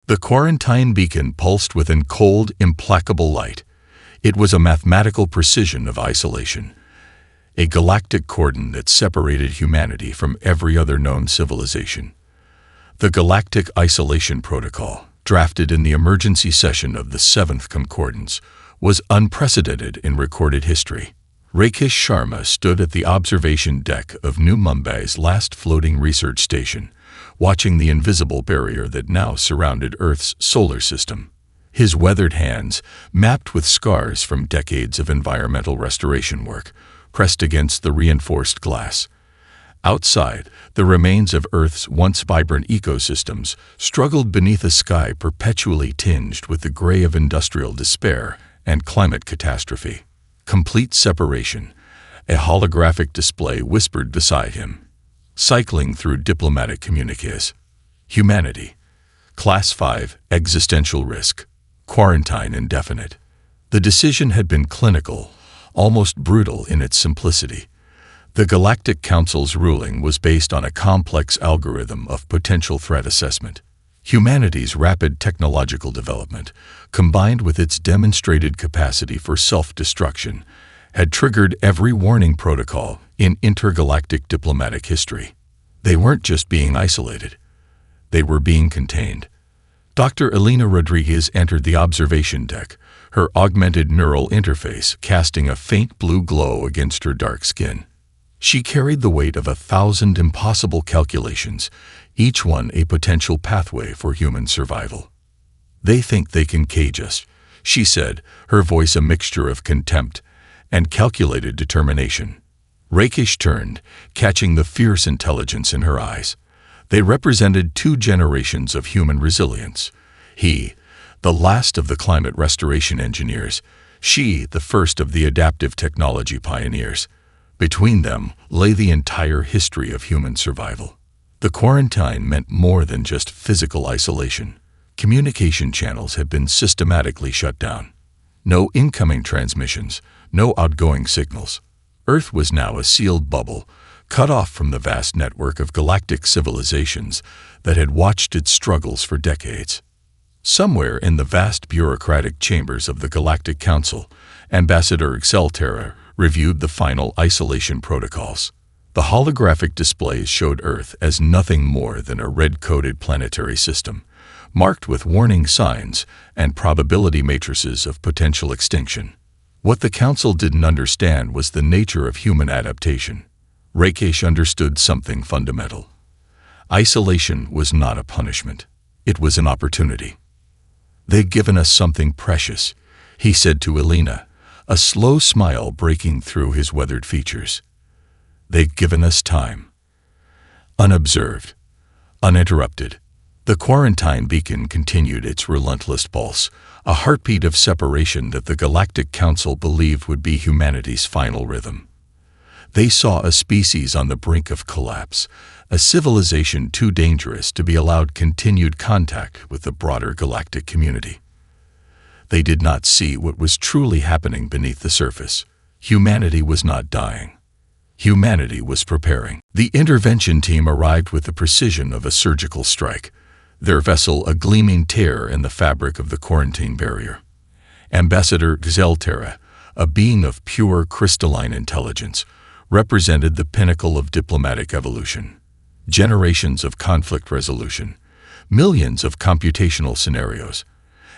The quarantine beacon pulsed within cold, implacable light. It was a mathematical precision of isolation, a galactic cordon that separated humanity from every other known civilization. The Galactic Isolation Protocol, drafted in the emergency session of the Seventh Concordance, was unprecedented in recorded history. Rakesh Sharma stood at the observation deck of New Mumbai's last floating research station, watching the invisible barrier that now surrounded Earth's solar system. His weathered hands, mapped with scars from decades of environmental restoration work, pressed against the reinforced glass. Outside, the remains of Earth's once vibrant ecosystems struggled beneath a sky perpetually tinged with the gray of industrial despair and climate catastrophe. Complete separation, a holographic display whispered beside him. Cycling through diplomatic communiques. Humanity. Class 5, existential risk. Quarantine indefinite. The decision had been clinical, almost brutal in its simplicity. The Galactic Council's ruling was based on a complex algorithm of potential threat assessment. Humanity's rapid technological development, combined with its demonstrated capacity for self-destruction, had triggered every warning protocol in intergalactic diplomatic history. They weren't just being isolated. They were being contained. Dr. Elena Rodriguez entered the observation deck, her augmented neural interface casting a faint blue glow against her dark skin. She carried the weight of 1,000 impossible calculations, each one a potential pathway for human survival. "They think they can cage us," she said, her voice a mixture of contempt and calculated determination. Rakesh turned, catching the fierce intelligence in her eyes. They represented 2 generations of human resilience. He, the last of the climate restoration engineers, she, the first of the adaptive technology pioneers. Between them lay the entire history of human survival. The quarantine meant more than just physical isolation. Communication channels had been systematically shut down. No incoming transmissions, no outgoing signals. Earth was now a sealed bubble, cut off from the vast network of galactic civilizations that had watched its struggles for decades. Somewhere in the vast bureaucratic chambers of the Galactic Council, Ambassador Xelterra reviewed the final isolation protocols. The holographic displays showed Earth as nothing more than a red-coded planetary system, marked with warning signs and probability matrices of potential extinction. What the Council didn't understand was the nature of human adaptation. Rakesh understood something fundamental. Isolation was not a punishment. It was an opportunity. "They've given us something precious," he said to Elena, a slow smile breaking through his weathered features. "They've given us time." Unobserved, uninterrupted, the quarantine beacon continued its relentless pulse, a heartbeat of separation that the Galactic Council believed would be humanity's final rhythm. They saw a species on the brink of collapse, a civilization too dangerous to be allowed continued contact with the broader galactic community. They did not see what was truly happening beneath the surface. Humanity was not dying. Humanity was preparing. The intervention team arrived with the precision of a surgical strike, their vessel a gleaming tear in the fabric of the quarantine barrier. Ambassador Xelterra, a being of pure crystalline intelligence, represented the pinnacle of diplomatic evolution. Generations of conflict resolution, millions of computational scenarios,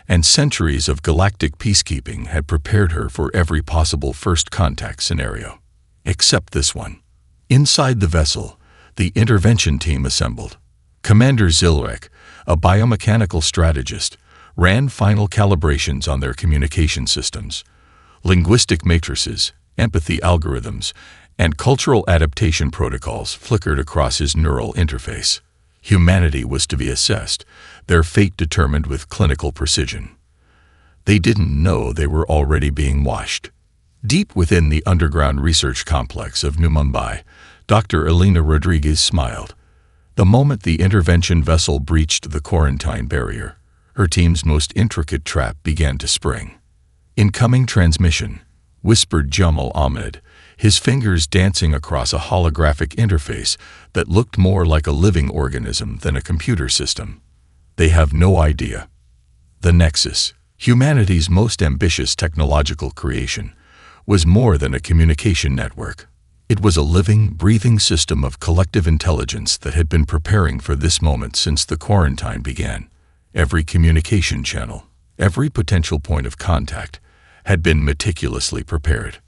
and centuries of galactic peacekeeping had prepared her for every possible first contact scenario. Except this one. Inside the vessel, the intervention team assembled. Commander Zilrek, a biomechanical strategist, ran final calibrations on their communication systems. Linguistic matrices, empathy algorithms, and cultural adaptation protocols flickered across his neural interface. Humanity was to be assessed, their fate determined with clinical precision. They didn't know they were already being washed. Deep within the underground research complex of New Mumbai, Dr. Elena Rodriguez smiled. The moment the intervention vessel breached the quarantine barrier, her team's most intricate trap began to spring. "Incoming transmission," whispered Jamal Ahmed, his fingers dancing across a holographic interface that looked more like a living organism than a computer system. They have no idea. The Nexus, humanity's most ambitious technological creation, was more than a communication network. It was a living, breathing system of collective intelligence that had been preparing for this moment since the quarantine began. Every communication channel, every potential point of contact, had been meticulously prepared.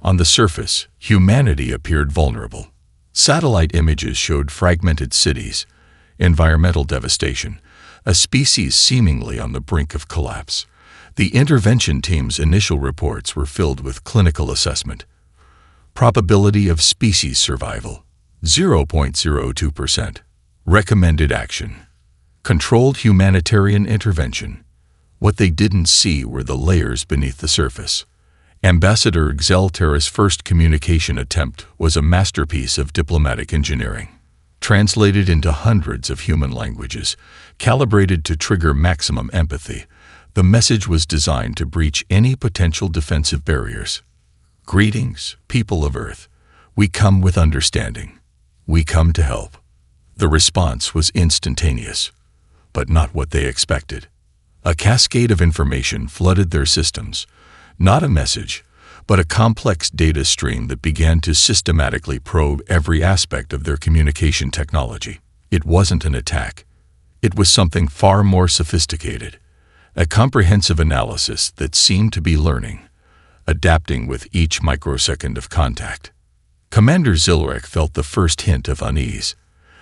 On the surface, humanity appeared vulnerable. Satellite images showed fragmented cities, environmental devastation, a species seemingly on the brink of collapse. The intervention team's initial reports were filled with clinical assessment. Probability of species survival, 0.02%. Recommended action, controlled humanitarian intervention. What they didn't see were the layers beneath the surface. Ambassador Xelterra's first communication attempt was a masterpiece of diplomatic engineering. Translated into hundreds of human languages, calibrated to trigger maximum empathy, the message was designed to breach any potential defensive barriers. Greetings, people of Earth. We come with understanding. We come to help. The response was instantaneous, but not what they expected. A cascade of information flooded their systems, not a message, but a complex data stream that began to systematically probe every aspect of their communication technology. It wasn't an attack. It was something far more sophisticated, a comprehensive analysis that seemed to be learning, adapting with each microsecond of contact. Commander Zilrek felt the first hint of unease.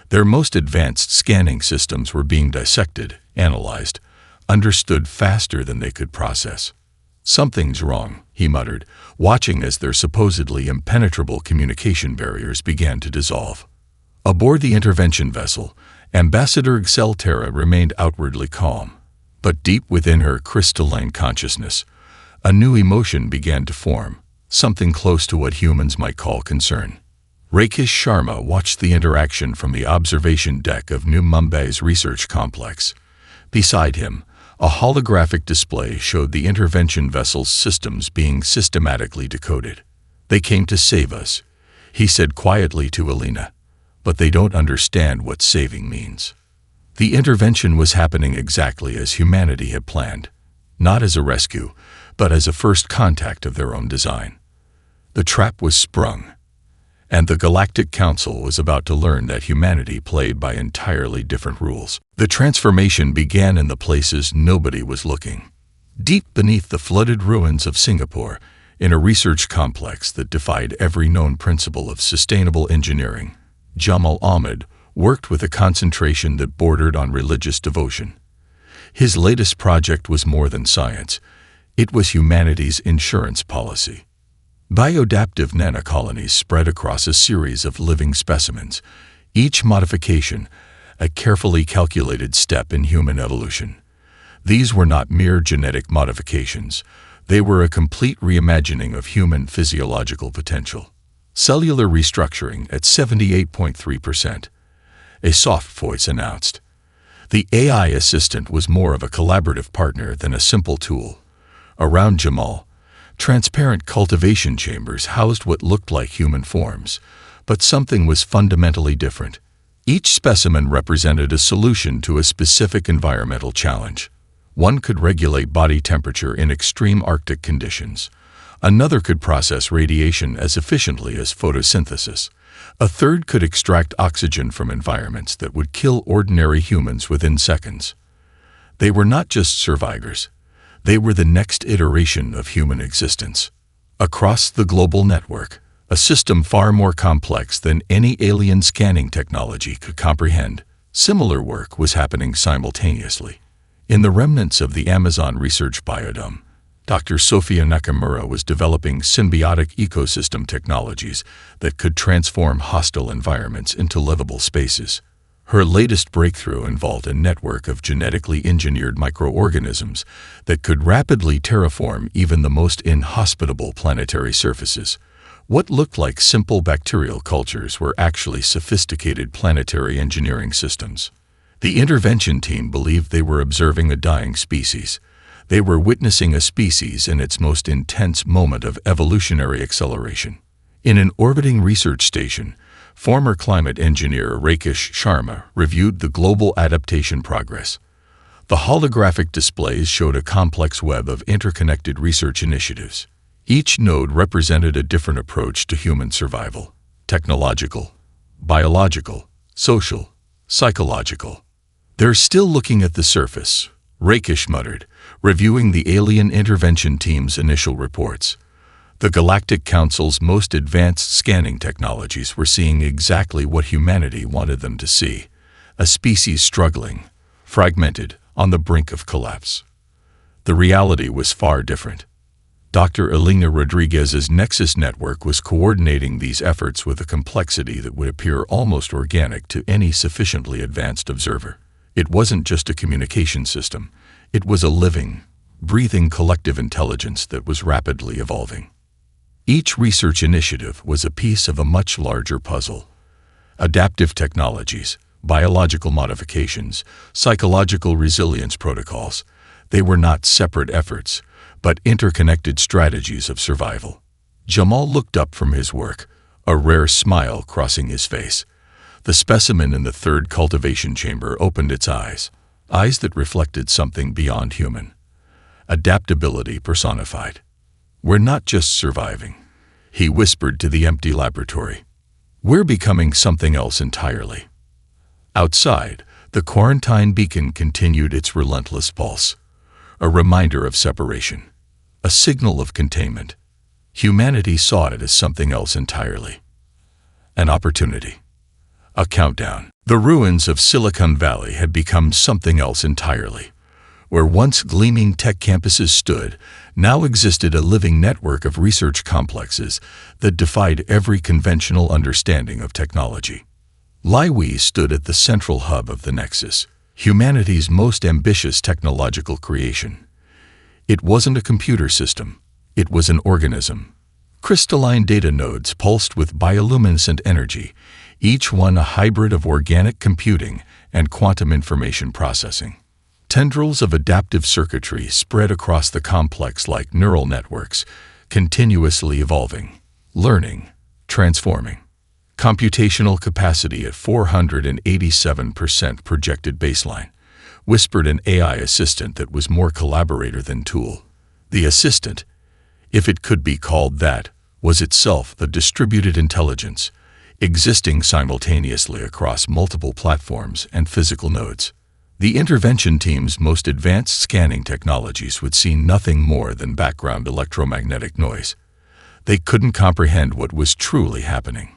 Their most advanced scanning systems were being dissected, analyzed, understood faster than they could process. "Something's wrong," he muttered, watching as their supposedly impenetrable communication barriers began to dissolve. Aboard the intervention vessel, Ambassador Xelterra remained outwardly calm, but deep within her crystalline consciousness, a new emotion began to form, something close to what humans might call concern. Rakesh Sharma watched the interaction from the observation deck of New Mumbai's research complex. Beside him, a holographic display showed the intervention vessel's systems being systematically decoded. "They came to save us," he said quietly to Alina, "but they don't understand what saving means." The intervention was happening exactly as humanity had planned, not as a rescue, but as a first contact of their own design. The trap was sprung, and the Galactic Council was about to learn that humanity played by entirely different rules. The transformation began in the places nobody was looking. Deep beneath the flooded ruins of Singapore, in a research complex that defied every known principle of sustainable engineering, Jamal Ahmed worked with a concentration that bordered on religious devotion. His latest project was more than science. It was humanity's insurance policy. Biodaptive nanocolonies spread across a series of living specimens, each modification a carefully calculated step in human evolution. These were not mere genetic modifications. They were a complete reimagining of human physiological potential. Cellular restructuring at 78.3%, a soft voice announced. The AI assistant was more of a collaborative partner than a simple tool. Around Jamal, transparent cultivation chambers housed what looked like human forms, but something was fundamentally different. Each specimen represented a solution to a specific environmental challenge. One could regulate body temperature in extreme Arctic conditions. Another could process radiation as efficiently as photosynthesis. A third could extract oxygen from environments that would kill ordinary humans within seconds. They were not just survivors. They were the next iteration of human existence. Across the global network, a system far more complex than any alien scanning technology could comprehend, similar work was happening simultaneously. In the remnants of the Amazon research biodome, Dr. Sophia Nakamura was developing symbiotic ecosystem technologies that could transform hostile environments into livable spaces. Her latest breakthrough involved a network of genetically engineered microorganisms that could rapidly terraform even the most inhospitable planetary surfaces. What looked like simple bacterial cultures were actually sophisticated planetary engineering systems. The intervention team believed they were observing a dying species. They were witnessing a species in its most intense moment of evolutionary acceleration. In an orbiting research station, former climate engineer Rakesh Sharma reviewed the global adaptation progress. The holographic displays showed a complex web of interconnected research initiatives. Each node represented a different approach to human survival: technological, biological, social, psychological. "They're still looking at the surface," Rakesh muttered, reviewing the Alien Intervention Team's initial reports. The Galactic Council's most advanced scanning technologies were seeing exactly what humanity wanted them to see: a species struggling, fragmented, on the brink of collapse. The reality was far different. Dr. Elena Rodriguez's Nexus network was coordinating these efforts with a complexity that would appear almost organic to any sufficiently advanced observer. It wasn't just a communication system. It was a living, breathing collective intelligence that was rapidly evolving. Each research initiative was a piece of a much larger puzzle. Adaptive technologies, biological modifications, psychological resilience protocols. They were not separate efforts, but interconnected strategies of survival. Jamal looked up from his work, a rare smile crossing his face. The specimen in the third cultivation chamber opened its eyes that reflected something beyond human. Adaptability personified. "We're not just surviving," he whispered to the empty laboratory. "We're becoming something else entirely." Outside, the quarantine beacon continued its relentless pulse, a reminder of separation, a signal of containment. Humanity saw it as something else entirely. An opportunity. A countdown. The ruins of Silicon Valley had become something else entirely. Where once gleaming tech campuses stood, now existed a living network of research complexes that defied every conventional understanding of technology. Liwi stood at the central hub of the Nexus, humanity's most ambitious technological creation. It wasn't a computer system. It was an organism. Crystalline data nodes pulsed with bioluminescent energy, each one a hybrid of organic computing and quantum information processing. Tendrils of adaptive circuitry spread across the complex like neural networks, continuously evolving, learning, transforming. Computational capacity at 487% projected baseline, whispered an AI assistant that was more collaborator than tool. The assistant, if it could be called that, was itself the distributed intelligence, existing simultaneously across multiple platforms and physical nodes. The intervention team's most advanced scanning technologies would see nothing more than background electromagnetic noise. They couldn't comprehend what was truly happening.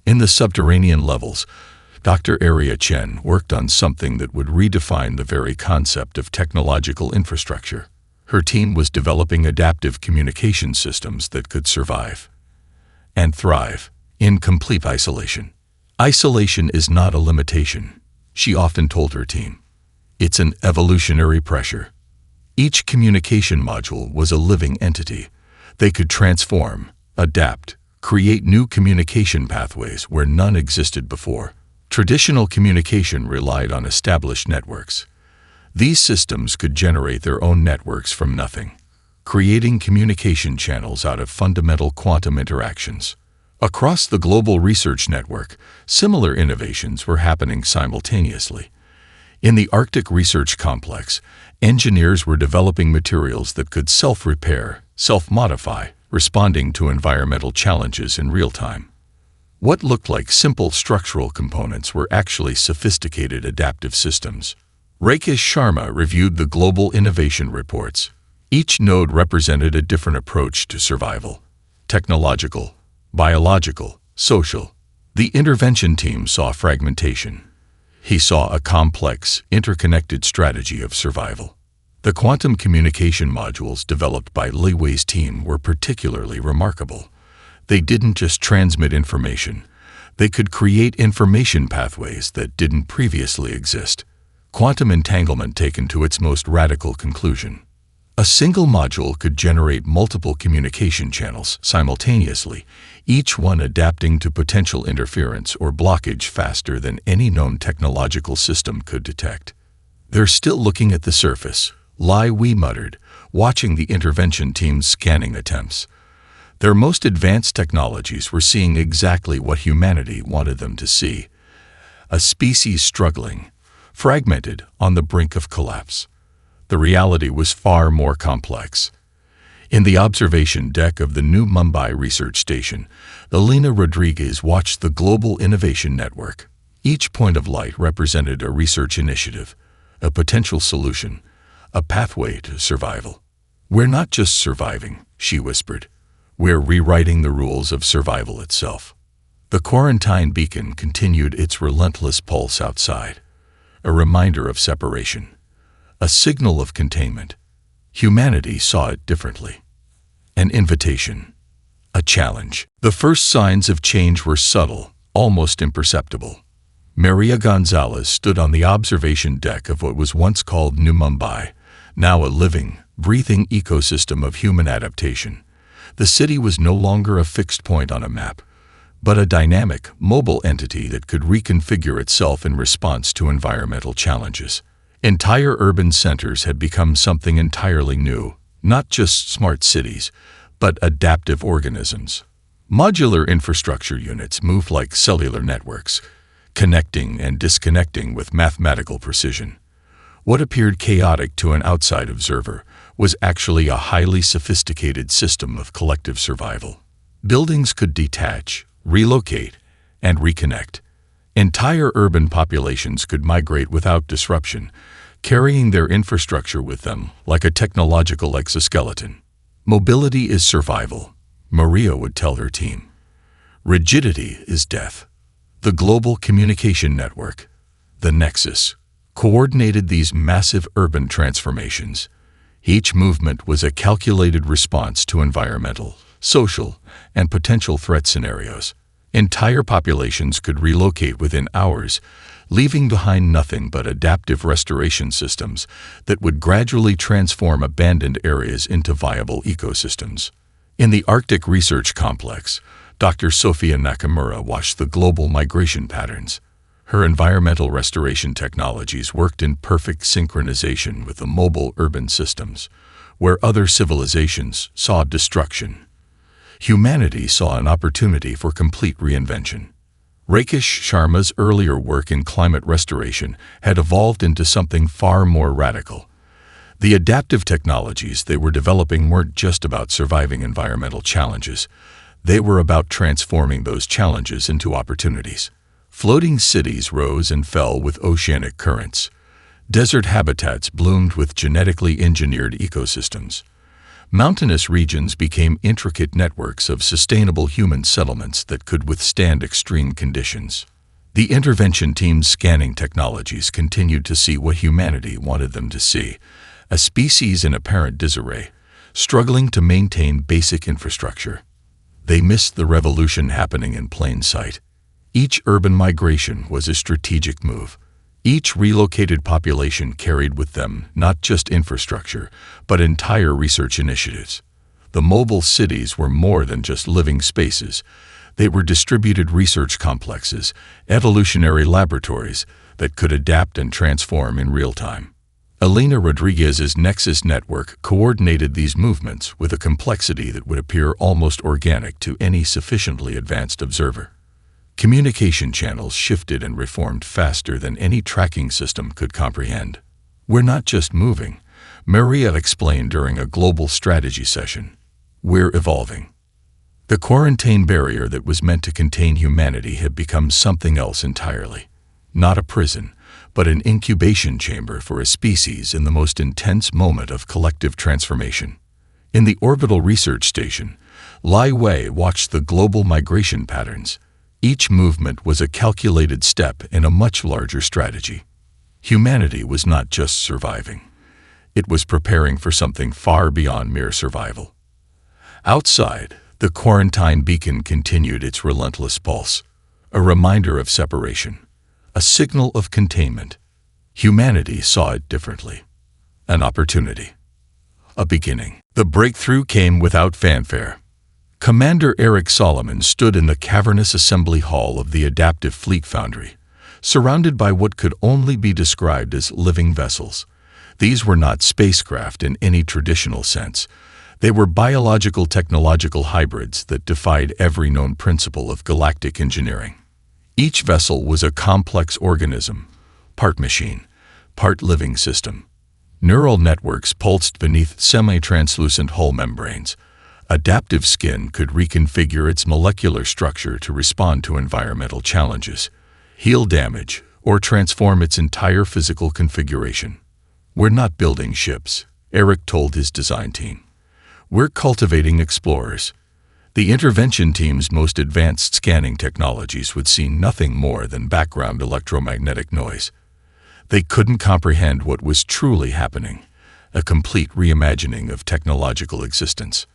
In the subterranean levels, Dr. Aria Chen worked on something that would redefine the very concept of technological infrastructure. Her team was developing adaptive communication systems that could survive and thrive in complete isolation. Isolation is not a limitation, she often told her team. It's an evolutionary pressure. Each communication module was a living entity. They could transform, adapt, create new communication pathways where none existed before. Traditional communication relied on established networks. These systems could generate their own networks from nothing, creating communication channels out of fundamental quantum interactions. Across the global research network, similar innovations were happening simultaneously. In the Arctic Research Complex, engineers were developing materials that could self-repair, self-modify, responding to environmental challenges in real time. What looked like simple structural components were actually sophisticated adaptive systems. Rakesh Sharma reviewed the global innovation reports. Each node represented a different approach to survival: technological, biological, social. The intervention team saw fragmentation. He saw a complex, interconnected strategy of survival. The quantum communication modules developed by Liwei's team were particularly remarkable. They didn't just transmit information. They could create information pathways that didn't previously exist. Quantum entanglement taken to its most radical conclusion. A single module could generate multiple communication channels simultaneously, each one adapting to potential interference or blockage faster than any known technological system could detect. "They're still looking at the surface," Liwi muttered, watching the intervention team's scanning attempts. Their most advanced technologies were seeing exactly what humanity wanted them to see: a species struggling, fragmented, on the brink of collapse. The reality was far more complex. In the observation deck of the New Mumbai Research Station, Elena Rodriguez watched the Global Innovation Network. Each point of light represented a research initiative, a potential solution, a pathway to survival. "We're not just surviving," she whispered. "We're rewriting the rules of survival itself." The quarantine beacon continued its relentless pulse outside, a reminder of separation, a signal of containment. Humanity saw it differently. An invitation, a challenge. The first signs of change were subtle, almost imperceptible. Maria Gonzalez stood on the observation deck of what was once called New Mumbai, now a living, breathing ecosystem of human adaptation. The city was no longer a fixed point on a map, but a dynamic, mobile entity that could reconfigure itself in response to environmental challenges. Entire urban centers had become something entirely new, not just smart cities, but adaptive organisms. Modular infrastructure units moved like cellular networks, connecting and disconnecting with mathematical precision. What appeared chaotic to an outside observer was actually a highly sophisticated system of collective survival. Buildings could detach, relocate, and reconnect. Entire urban populations could migrate without disruption, carrying their infrastructure with them like a technological exoskeleton. "Mobility is survival," Maria would tell her team. "Rigidity is death." The Global Communication Network, the Nexus, coordinated these massive urban transformations. Each movement was a calculated response to environmental, social, and potential threat scenarios. Entire populations could relocate within hours, leaving behind nothing but adaptive restoration systems that would gradually transform abandoned areas into viable ecosystems. In the Arctic Research Complex, Dr. Sophia Nakamura watched the global migration patterns. Her environmental restoration technologies worked in perfect synchronization with the mobile urban systems, where other civilizations saw destruction. Humanity saw an opportunity for complete reinvention. Rakesh Sharma's earlier work in climate restoration had evolved into something far more radical. The adaptive technologies they were developing weren't just about surviving environmental challenges. They were about transforming those challenges into opportunities. Floating cities rose and fell with oceanic currents. Desert habitats bloomed with genetically engineered ecosystems. Mountainous regions became intricate networks of sustainable human settlements that could withstand extreme conditions. The intervention team's scanning technologies continued to see what humanity wanted them to see: a species in apparent disarray, struggling to maintain basic infrastructure. They missed the revolution happening in plain sight. Each urban migration was a strategic move. Each relocated population carried with them not just infrastructure, but entire research initiatives. The mobile cities were more than just living spaces. They were distributed research complexes, evolutionary laboratories that could adapt and transform in real time. Elena Rodriguez's Nexus network coordinated these movements with a complexity that would appear almost organic to any sufficiently advanced observer. Communication channels shifted and reformed faster than any tracking system could comprehend. "We're not just moving," Maria explained during a global strategy session. "We're evolving." The quarantine barrier that was meant to contain humanity had become something else entirely. Not a prison, but an incubation chamber for a species in the most intense moment of collective transformation. In the orbital research station, Lai Wei watched the global migration patterns. Each movement was a calculated step in a much larger strategy. Humanity was not just surviving. It was preparing for something far beyond mere survival. Outside, the quarantine beacon continued its relentless pulse, a reminder of separation, a signal of containment. Humanity saw it differently. An opportunity. A beginning. The breakthrough came without fanfare. Commander Eric Solomon stood in the cavernous assembly hall of the Adaptive Fleet Foundry, surrounded by what could only be described as living vessels. These were not spacecraft in any traditional sense. They were biological technological hybrids that defied every known principle of galactic engineering. Each vessel was a complex organism, part machine, part living system. Neural networks pulsed beneath semi-translucent hull membranes. Adaptive skin could reconfigure its molecular structure to respond to environmental challenges, heal damage, or transform its entire physical configuration. "We're not building ships," Eric told his design team. "We're cultivating explorers." The intervention team's most advanced scanning technologies would see nothing more than background electromagnetic noise. They couldn't comprehend what was truly happening, a complete reimagining of technological existence.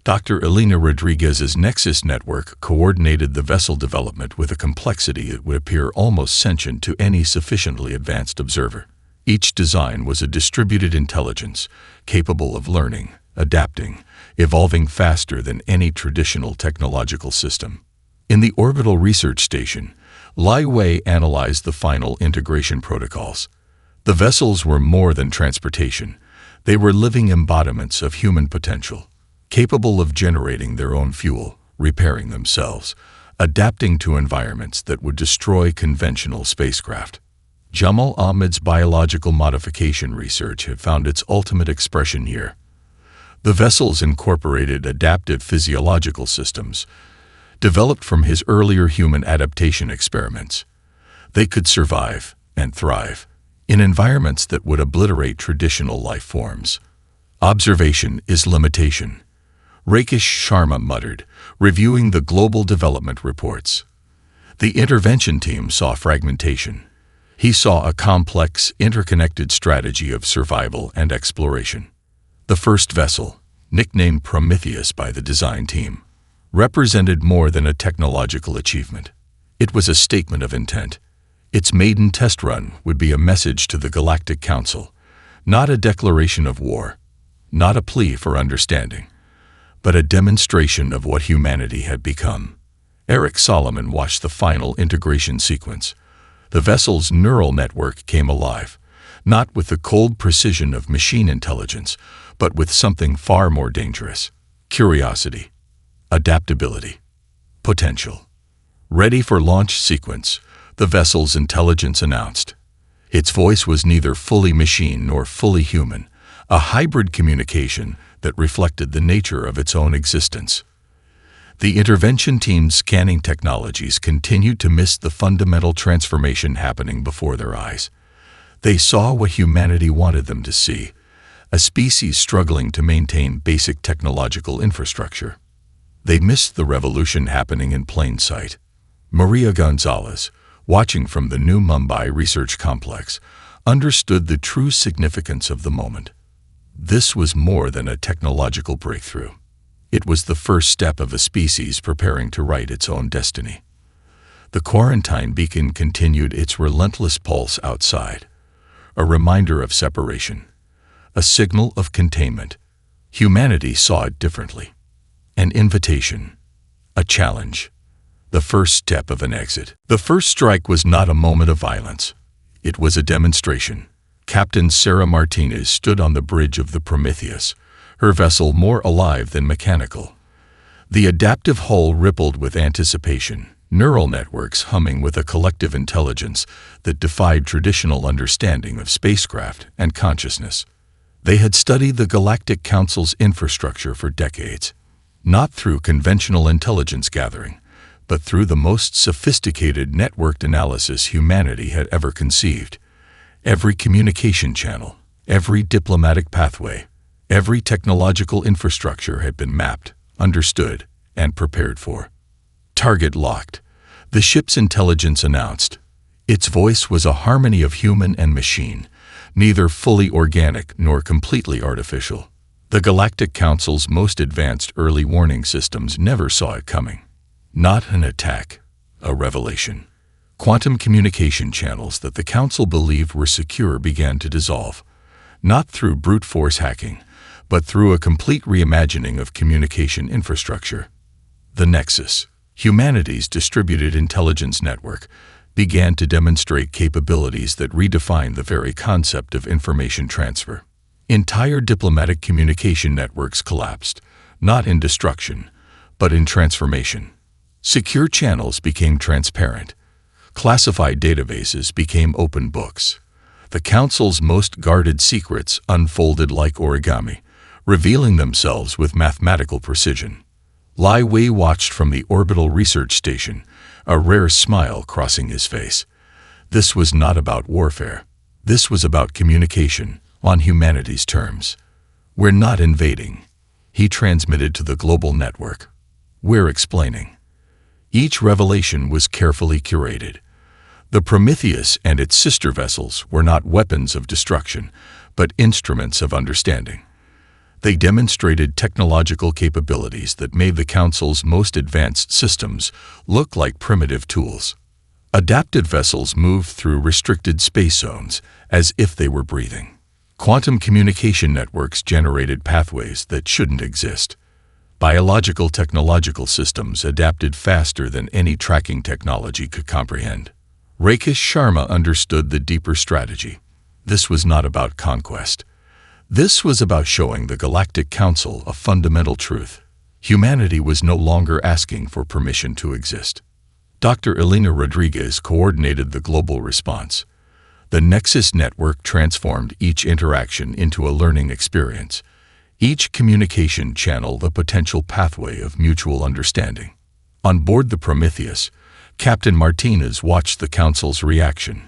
Dr. Elena Rodriguez's Nexus network coordinated the vessel development with a complexity that would appear almost sentient to any sufficiently advanced observer. Each design was a distributed intelligence, capable of learning, adapting, evolving faster than any traditional technological system. In the orbital research station, Lai Wei analyzed the final integration protocols. The vessels were more than transportation. They were living embodiments of human potential, capable of generating their own fuel, repairing themselves, adapting to environments that would destroy conventional spacecraft. Jamal Ahmed's biological modification research had found its ultimate expression here. The vessels incorporated adaptive physiological systems, developed from his earlier human adaptation experiments. They could survive and thrive in environments that would obliterate traditional life forms. "Observation is limitation," Rakesh Sharma muttered, reviewing the global development reports. The intervention team saw fragmentation. He saw a complex, interconnected strategy of survival and exploration. The first vessel, nicknamed Prometheus by the design team, represented more than a technological achievement. It was a statement of intent. Its maiden test run would be a message to the Galactic Council, not a declaration of war, not a plea for understanding, but a demonstration of what humanity had become. Eric Solomon watched the final integration sequence. The vessel's neural network came alive, not with the cold precision of machine intelligence, but with something far more dangerous: curiosity, adaptability, potential. Ready for launch sequence, the vessel's intelligence announced. Its voice was neither fully machine nor fully human, a hybrid communication that reflected the nature of its own existence. The intervention team's scanning technologies continued to miss the fundamental transformation happening before their eyes. They saw what humanity wanted them to see: a species struggling to maintain basic technological infrastructure. They missed the revolution happening in plain sight. Maria Gonzalez, watching from the New Mumbai Research Complex, understood the true significance of the moment. This was more than a technological breakthrough. It was the first step of a species preparing to write its own destiny. The quarantine beacon continued its relentless pulse outside, a reminder of separation, a signal of containment. Humanity saw it differently. An invitation, a challenge, the first step of an exit. The first strike was not a moment of violence. It was a demonstration. Captain Sarah Martinez stood on the bridge of the Prometheus, her vessel more alive than mechanical. The adaptive hull rippled with anticipation, neural networks humming with a collective intelligence that defied traditional understanding of spacecraft and consciousness. They had studied the Galactic Council's infrastructure for decades, not through conventional intelligence gathering, but through the most sophisticated networked analysis humanity had ever conceived. Every communication channel, every diplomatic pathway, every technological infrastructure had been mapped, understood, and prepared for. Target locked, the ship's intelligence announced. Its voice was a harmony of human and machine, neither fully organic nor completely artificial. The Galactic Council's most advanced early warning systems never saw it coming. Not an attack, a revelation. Quantum communication channels that the Council believed were secure began to dissolve, not through brute force hacking, but through a complete reimagining of communication infrastructure. The Nexus, humanity's distributed intelligence network, began to demonstrate capabilities that redefined the very concept of information transfer. Entire diplomatic communication networks collapsed, not in destruction, but in transformation. Secure channels became transparent. Classified databases became open books. The Council's most guarded secrets unfolded like origami, revealing themselves with mathematical precision. Lai Wei watched from the orbital research station, a rare smile crossing his face. This was not about warfare. This was about communication, on humanity's terms. "We're not invading," he transmitted to the global network. "We're explaining." Each revelation was carefully curated. The Prometheus and its sister vessels were not weapons of destruction, but instruments of understanding. They demonstrated technological capabilities that made the Council's most advanced systems look like primitive tools. Adapted vessels moved through restricted space zones as if they were breathing. Quantum communication networks generated pathways that shouldn't exist. Biological technological systems adapted faster than any tracking technology could comprehend. Rakesh Sharma understood the deeper strategy. This was not about conquest. This was about showing the Galactic Council a fundamental truth. Humanity was no longer asking for permission to exist. Dr. Elena Rodriguez coordinated the global response. The Nexus network transformed each interaction into a learning experience, each communication channel a potential pathway of mutual understanding. On board the Prometheus, Captain Martinez watched the Council's reaction.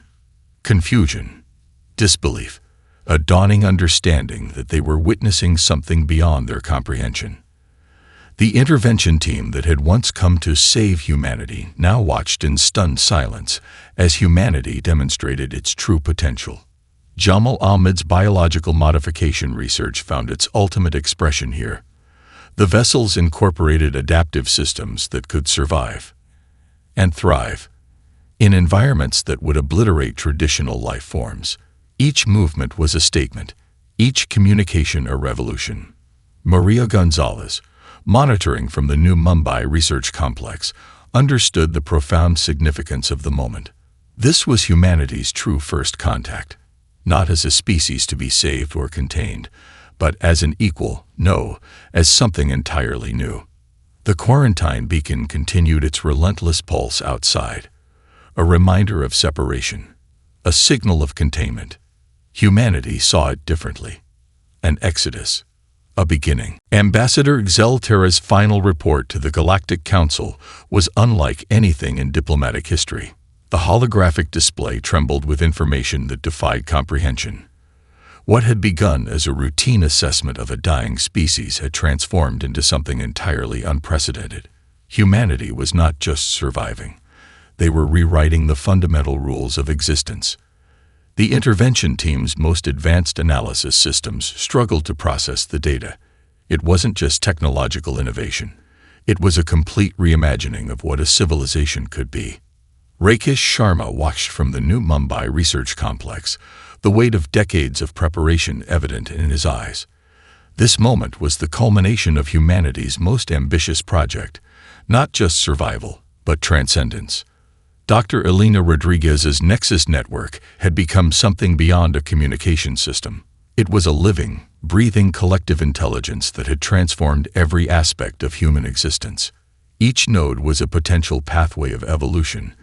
Confusion, disbelief, a dawning understanding that they were witnessing something beyond their comprehension. The intervention team that had once come to save humanity now watched in stunned silence as humanity demonstrated its true potential. Jamal Ahmed's biological modification research found its ultimate expression here. The vessels incorporated adaptive systems that could survive and thrive in environments that would obliterate traditional life forms. Each movement was a statement, each communication a revolution. Maria Gonzalez, monitoring from the New Mumbai Research Complex, understood the profound significance of the moment. This was humanity's true first contact, not as a species to be saved or contained, but as an equal, no, as something entirely new. The quarantine beacon continued its relentless pulse outside, a reminder of separation, a signal of containment. Humanity saw it differently. An exodus, a beginning. Ambassador Xelterra's final report to the Galactic Council was unlike anything in diplomatic history. The holographic display trembled with information that defied comprehension. What had begun as a routine assessment of a dying species had transformed into something entirely unprecedented. Humanity was not just surviving. They were rewriting the fundamental rules of existence. The intervention team's most advanced analysis systems struggled to process the data. It wasn't just technological innovation. It was a complete reimagining of what a civilization could be. Rakesh Sharma watched from the New Mumbai Research Complex, the weight of decades of preparation evident in his eyes. This moment was the culmination of humanity's most ambitious project, not just survival, but transcendence. Dr. Elena Rodriguez's Nexus network had become something beyond a communication system. It was a living, breathing collective intelligence that had transformed every aspect of human existence. Each node was a potential pathway of evolution,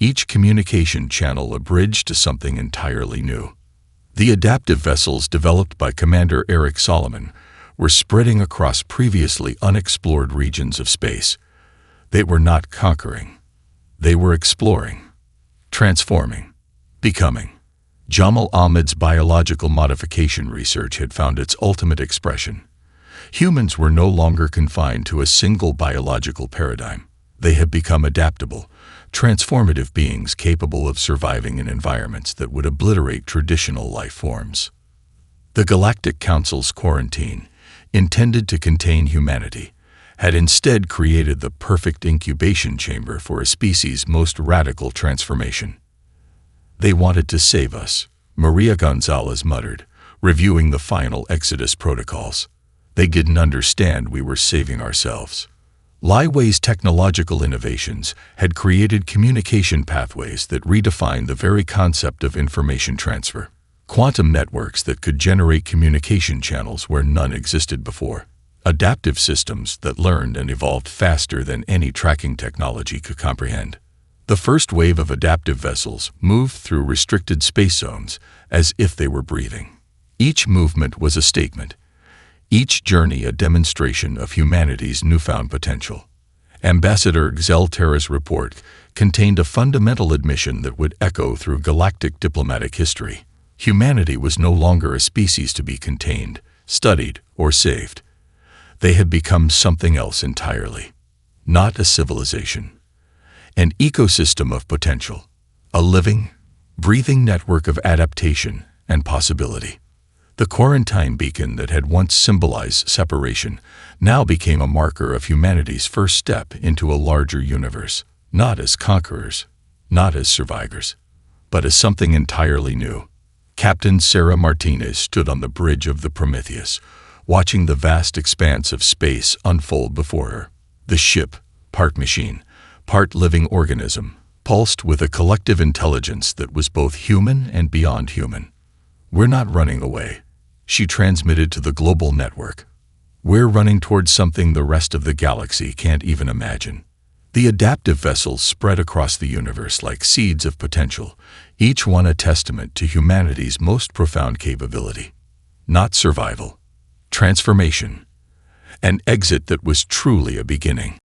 each communication channel a bridge to something entirely new. The adaptive vessels developed by Commander Eric Solomon were spreading across previously unexplored regions of space. They were not conquering. They were exploring, transforming, becoming. Jamal Ahmed's biological modification research had found its ultimate expression. Humans were no longer confined to a single biological paradigm. They had become adaptable, transformative beings capable of surviving in environments that would obliterate traditional life forms. The Galactic Council's quarantine, intended to contain humanity, had instead created the perfect incubation chamber for a species' most radical transformation. "They wanted to save us," Maria Gonzalez muttered, reviewing the final Exodus protocols. "They didn't understand we were saving ourselves." Lai Wei's technological innovations had created communication pathways that redefined the very concept of information transfer. Quantum networks that could generate communication channels where none existed before. Adaptive systems that learned and evolved faster than any tracking technology could comprehend. The first wave of adaptive vessels moved through restricted space zones as if they were breathing. Each movement was a statement, each journey a demonstration of humanity's newfound potential. Ambassador Xelterra's report contained a fundamental admission that would echo through galactic diplomatic history. Humanity was no longer a species to be contained, studied, or saved. They had become something else entirely. Not a civilization. An ecosystem of potential. A living, breathing network of adaptation and possibility. The quarantine beacon that had once symbolized separation now became a marker of humanity's first step into a larger universe, not as conquerors, not as survivors, but as something entirely new. Captain Sarah Martinez stood on the bridge of the Prometheus, watching the vast expanse of space unfold before her. The ship, part machine, part living organism, pulsed with a collective intelligence that was both human and beyond human. "We're not running away," she transmitted to the global network. "We're running towards something the rest of the galaxy can't even imagine." The adaptive vessels spread across the universe like seeds of potential, each one a testament to humanity's most profound capability. Not survival. Transformation. An exit that was truly a beginning.